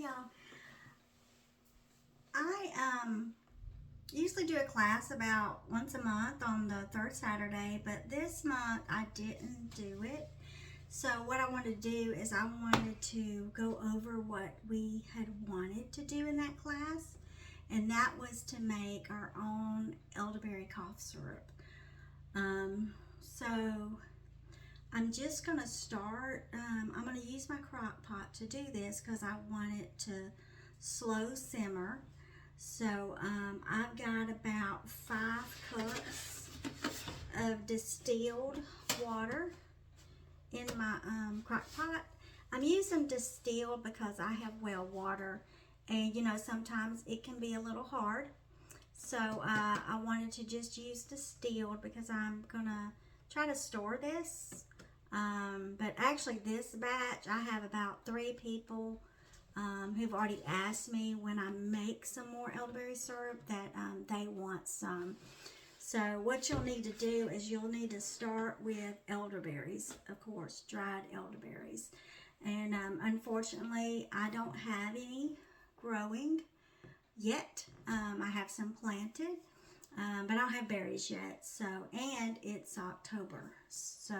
y'all. I usually do a class about once a month on the third Saturday, but this month I didn't do it. So what I wanted to do is I wanted to go over what we had wanted to do in that class, and that was to make our own elderberry cough syrup. So I'm just going to start. I'm going to use my crock pot to do this because I want it to slow simmer. So I've got about 5 cups of distilled water in my crock pot. I'm using distilled because I have well water, and you know sometimes it can be a little hard. So I wanted to just use distilled because I'm gonna try to store this. But actually this batch, I have about 3 people who've already asked me when I make some more elderberry syrup that they want some. So what you'll need to do is you'll need to start with elderberries, of course, dried elderberries. And unfortunately, I don't have any growing yet. I have some planted, but I don't have berries yet. So, and it's October, so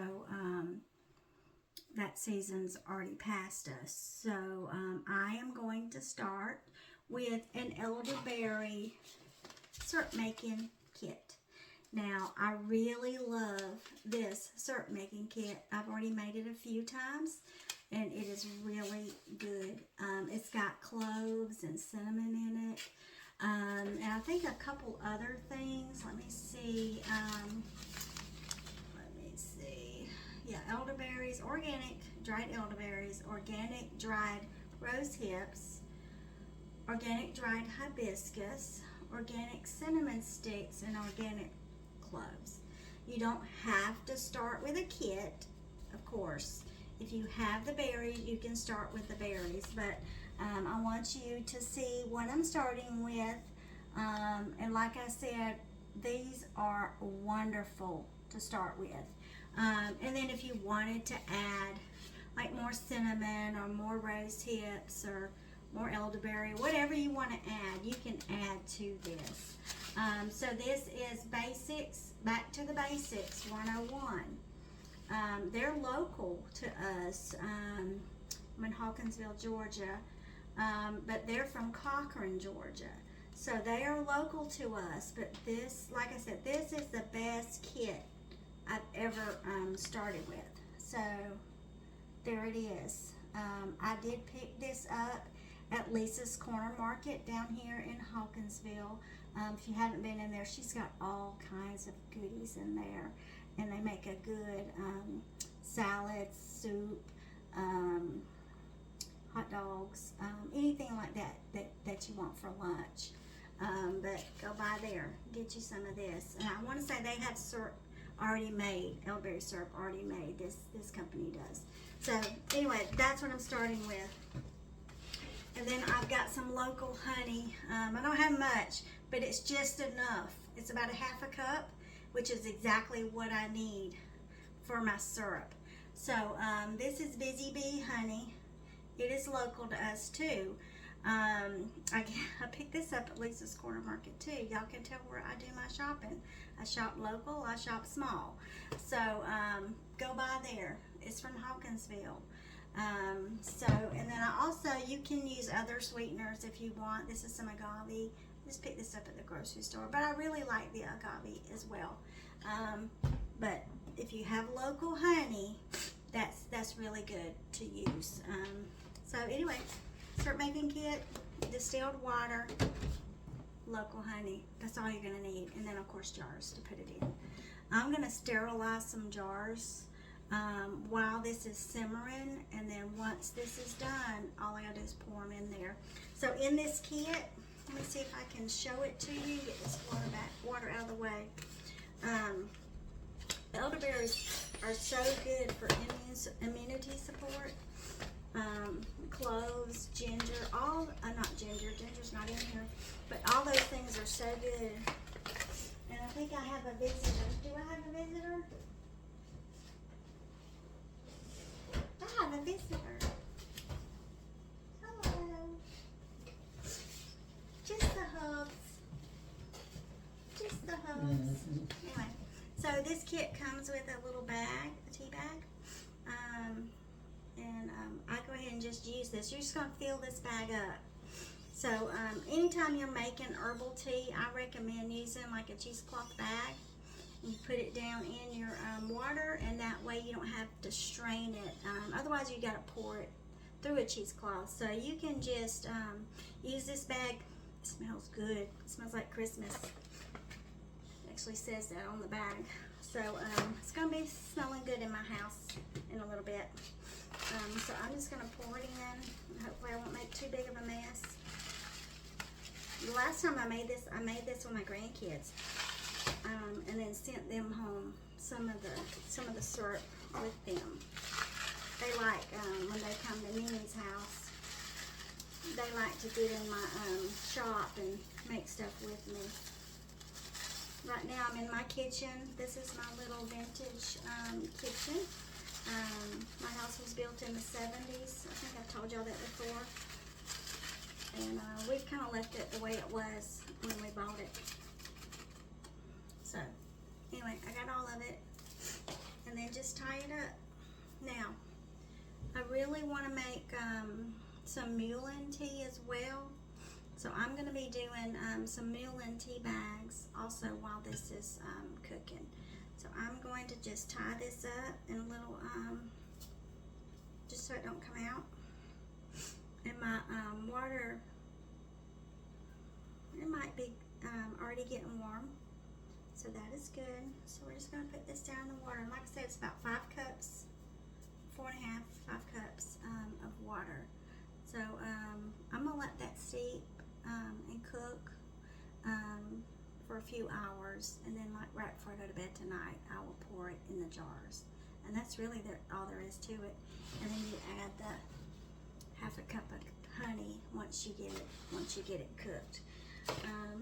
that season's already past us. So I am going to start with an elderberry syrup making kit. Now I really love this syrup making kit. I've already made it a few times and it is really good. It's got cloves and cinnamon in it, and I think a couple other things. Let me see. Yeah, elderberries, organic dried elderberries, organic dried rose hips, organic dried hibiscus, organic cinnamon sticks, and organic cloves. You don't have to start with a kit, of course. If you have the berries, you can start with the berries, but I want you to see what I'm starting with. And like I said, these are wonderful to start with. And then if you wanted to add like more cinnamon or more rose hips or more elderberry, whatever you want to add, you can add to this. So this is basics, back to the basics 101. They're local to us. I'm in Hawkinsville, Georgia, but they're from Cochran, Georgia. So they are local to us, but this, like I said, this is the best kit I've ever started with. So there it is. I did pick this up at Lisa's Corner Market down here in Hawkinsville. If you haven't been in there, she's got all kinds of goodies in there, and they make a good salad, soup, hot dogs, anything like that you want for lunch. But go by there, get you some of this. And I want to say they have syrup already made, elderberry syrup already made. This company does. So anyway, that's what I'm starting with. And then I've got some local honey. I don't have much, but it's just enough. It's about 1/2 cup, which is exactly what I need for my syrup. So this is Busy Bee honey. It is local to us too. I picked this up at Lisa's Corner Market too. Y'all can tell where I do my shopping. I shop local, I shop small. So go by there. It's from Hawkinsville. And then I also, you can use other sweeteners if you want. This is some agave. Just pick this up at the grocery store, but I really like the agave as well. But if you have local honey, that's really good to use. So anyway, syrup making kit, distilled water, local honey. That's all you're gonna need, and then of course jars to put it in. I'm gonna sterilize some jars while this is simmering, and then once this is done, all I gotta do is pour them in there. So in this kit, let me see if I can show it to you. Get this water out of the way. Elderberries are so good for immunity support. Cloves, ginger, not ginger, ginger's not in here, but all those things are so good. And I think I have a visitor. Do I have a visitor? I have a visitor. Hello. So this kit comes with a little bag, a tea bag. I go ahead and just use this. You're just going to fill this bag up. So anytime you're making herbal tea, I recommend using like a cheesecloth bag. You put it down in your water, and that way you don't have to strain it. Otherwise you got to pour it through a cheesecloth. So you can just use this bag. It smells good. It smells like Christmas. It actually says that on the bag. So it's going to be smelling good in my house in a little bit. So I'm just going to pour it in. Hopefully I won't make too big of a mess. The last time I made this with my grandkids, and then sent them home some of the syrup with them. They like when they come to Mimi's house, they like to get in my shop and make stuff with me. Right now I'm in my kitchen. This is my little vintage kitchen. My house was built in the 70s. I think I've told y'all that before. And we've kind of left it the way it was when we bought it. So, anyway, I got all of it. And then just tie it up. Now, I really want to make some Mullien tea as well. So I'm going to be doing some Mullien tea bags also while this is cooking. So I'm going to just tie this up in a little, just so it don't come out. And my water, it might be already getting warm. So that is good. So we're just going to put this down in the water. And like I said, it's about 5 cups, 4.5, 5 cups of water. So I'm going to let that steep and cook for a few hours, and then like right before I go to bed tonight, I will pour it in the jars, and that's really all there is to it. And then you add the half a cup of honey once you get it cooked.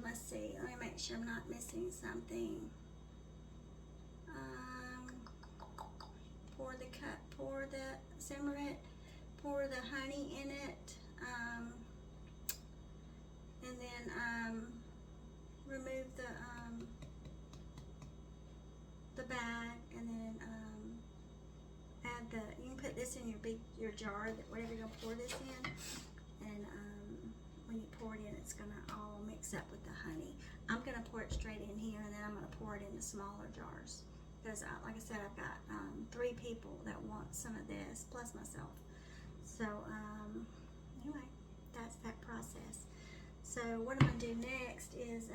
Let's see. Let me make sure I'm not missing something. Simmer it. Pour the honey in it, and then remove the bag, and then add you can put this in your jar, whatever you're gonna pour this in, and when you pour it in, it's gonna all mix up with the honey. I'm gonna pour it straight in here, and then I'm gonna pour it into smaller jars, because like I said, I've got 3 people that want some of this, plus myself. So anyway, that's that process. So what I'm going to do next is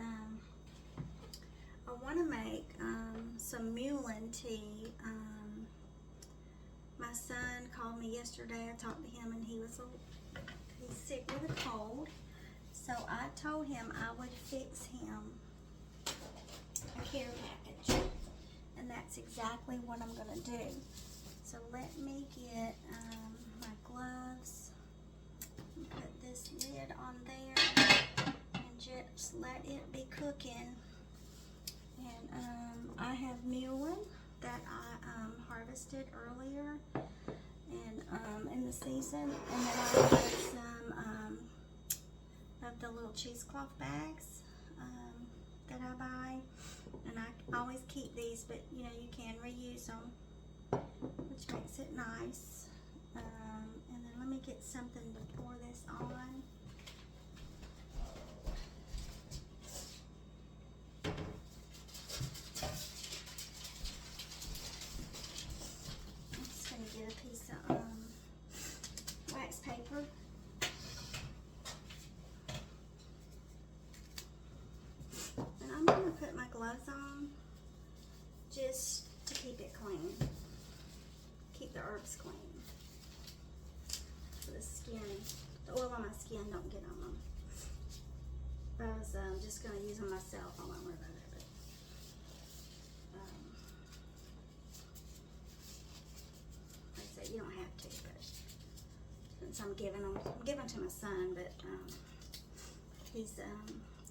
I want to make some Mullien tea. My son called me yesterday. I talked to him, and he's sick with a cold. So I told him I would fix him a care package, and that's exactly what I'm going to do. So let me get my gloves, put this lid on there, and just let it be cooking. And I have Mullien that I harvested earlier and in the season, and then I have some of the little cheesecloth bags that I buy, and I always keep these, but you know, you can reuse them, which makes it nice. And then let me get something to pour this on. I'm just going to get a piece of wax paper. And I'm going to put my gloves on just to keep it clean. Keep the herbs clean. So the skin, the oil on my skin don't get on them. But I was just going to use them myself. I won't worry about it. But, like I said, you don't have to, but since I'm giving to my son, but he's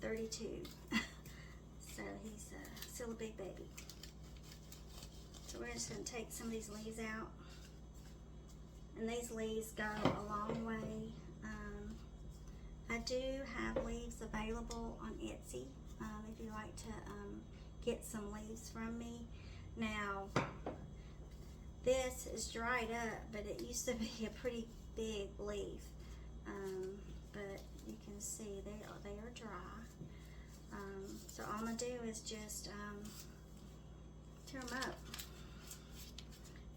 32, so he's still a big baby. So we're just going to take some of these leaves out. And these leaves go a long way. I do have leaves available on Etsy if you like to get some leaves from me. Now, this is dried up, but it used to be a pretty big leaf. But you can see they are dry. So all I'm gonna do is just tear them up.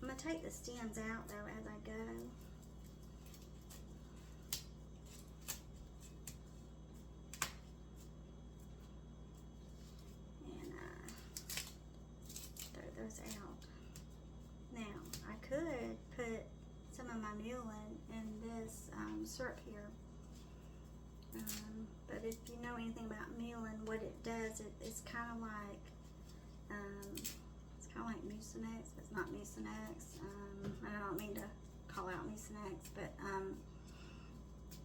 I'm gonna take the stems out though as I go. And throw those out. Now I could put some of my mullein in this syrup here. But if you know anything about mullein, what it does, it's kind of like Mucinex, but it's not Mucinex. I don't mean to call out Mucinex, but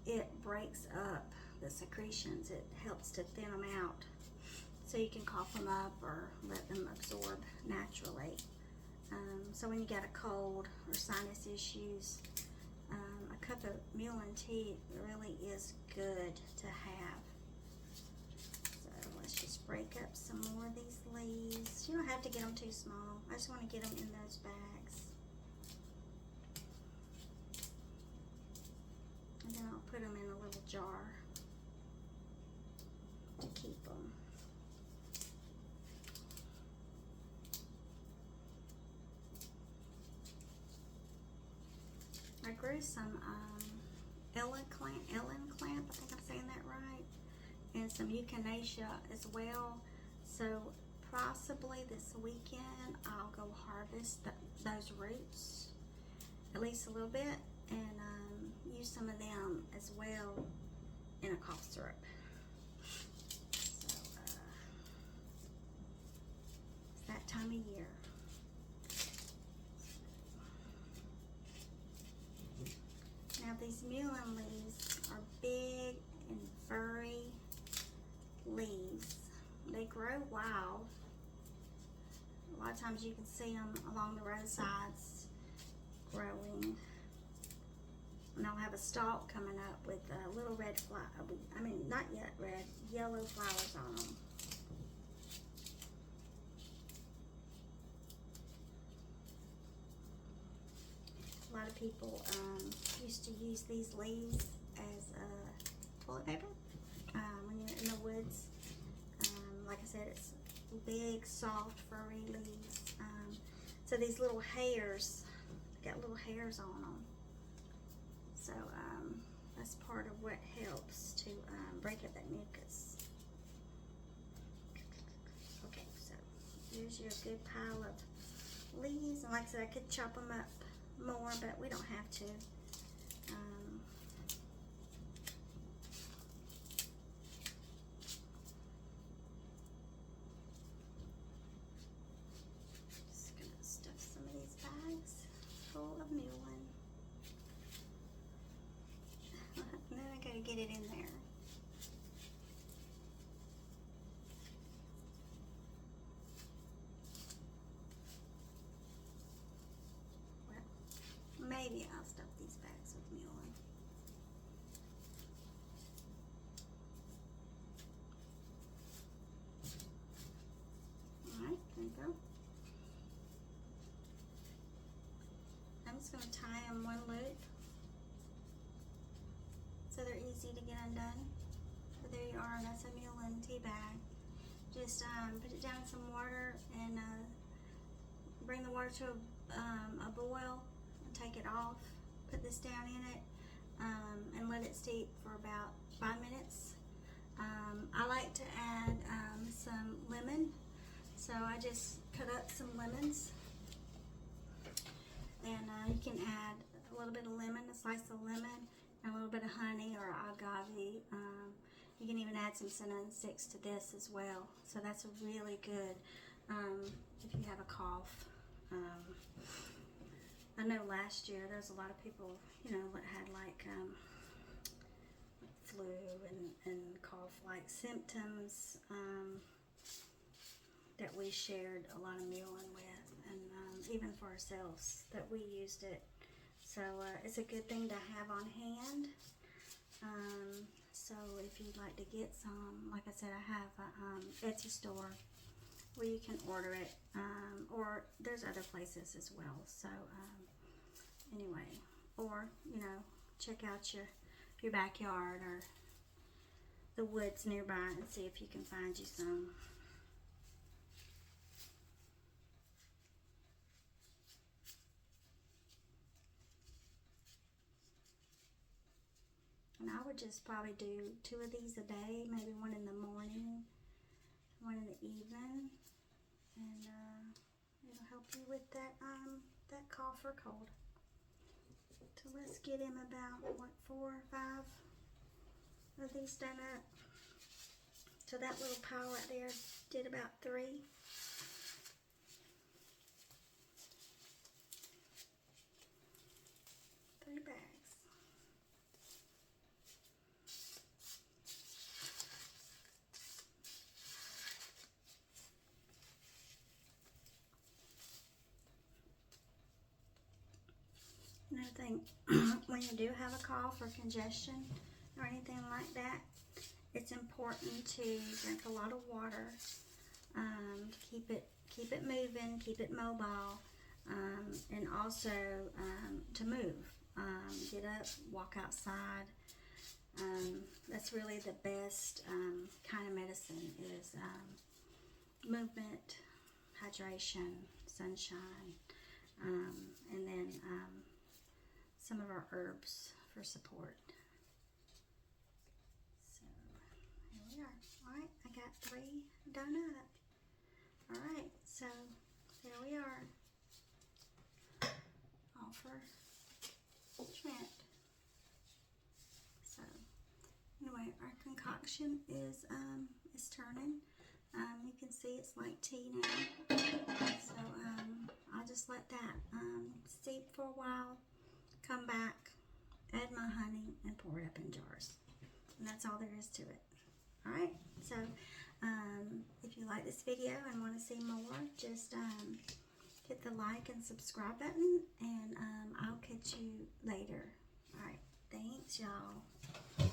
it breaks up the secretions. It helps to thin them out, so you can cough them up or let them absorb naturally. So when you got a cold or sinus issues, a cup of mullein tea really is good to have. So let's just break up some more of these leaves. You don't have to get them too small. I just want to get them in those bags. And then I'll put them in a little jar to keep them. I grew some Ellen clamp, I think I'm saying that right, and some echinacea as well. So possibly this weekend I'll go harvest those roots, at least a little bit, and use some of them as well in a cough syrup. So it's that time of year. Now these mullein leaves are big and furry leaves. They grow wild. A lot of times you can see them along the roadsides growing. And they'll have a stalk coming up with little red flowers. I mean, not yet red, yellow flowers on them. A lot of people used to use these leaves as toilet paper when you're in the woods. Like I said, it's big, soft, furry leaves. So these little hairs, got little hairs on them. So that's part of what helps to break up that mucus. Okay, so here's your good pile of leaves. And like I said, I could chop them up more, but we don't have to. Just gonna stuff some of these bags full of mullein. And then I gotta get it in there. Maybe I'll stuff these bags with mullein. Alright, there you go. I'm just going to tie them one loop so they're easy to get undone. So there you are, that's a mullein tea bag. Just put it down in some water and bring the water to a boil. Take it off, put this down in it, and let it steep for about 5 minutes. I like to add some lemon, so I just cut up some lemons, and you can add a little bit of lemon, a slice of lemon, and a little bit of honey or agave. You can even add some cinnamon sticks to this as well, so that's really good if you have a cough. I know last year there was a lot of people, you know, that had like flu and cough-like symptoms that we shared a lot of mullein with, and even for ourselves that we used it. So it's a good thing to have on hand. So if you'd like to get some, like I said, I have an Etsy store where you can order it, or there's other places as well. So anyway, or you know, check out your backyard or the woods nearby and see if you can find you some. And I would just probably do 2 of these a day, maybe one in the morning, one in the evening, and it'll help you with that that cough or cold. So let's get him about, what, 4 or 5 of these done up. So that little pile right there did about 3. Bags. Another thing, when you do have a cough or congestion or anything like that, it's important to drink a lot of water, keep it moving, keep it mobile, and also to move. Get up, walk outside. That's really the best kind of medicine is movement, hydration, sunshine, and then some of our herbs for support. So here we are. Alright, I got 3 done up. Alright, so there we are. All for Trent. So anyway, our concoction is turning. You can see it's like tea now. So I'll just let that steep for a while. Come back, add my honey, and pour it up in jars. And that's all there is to it. Alright, so if you like this video and want to see more, just hit the like and subscribe button, and I'll catch you later. Alright, thanks y'all.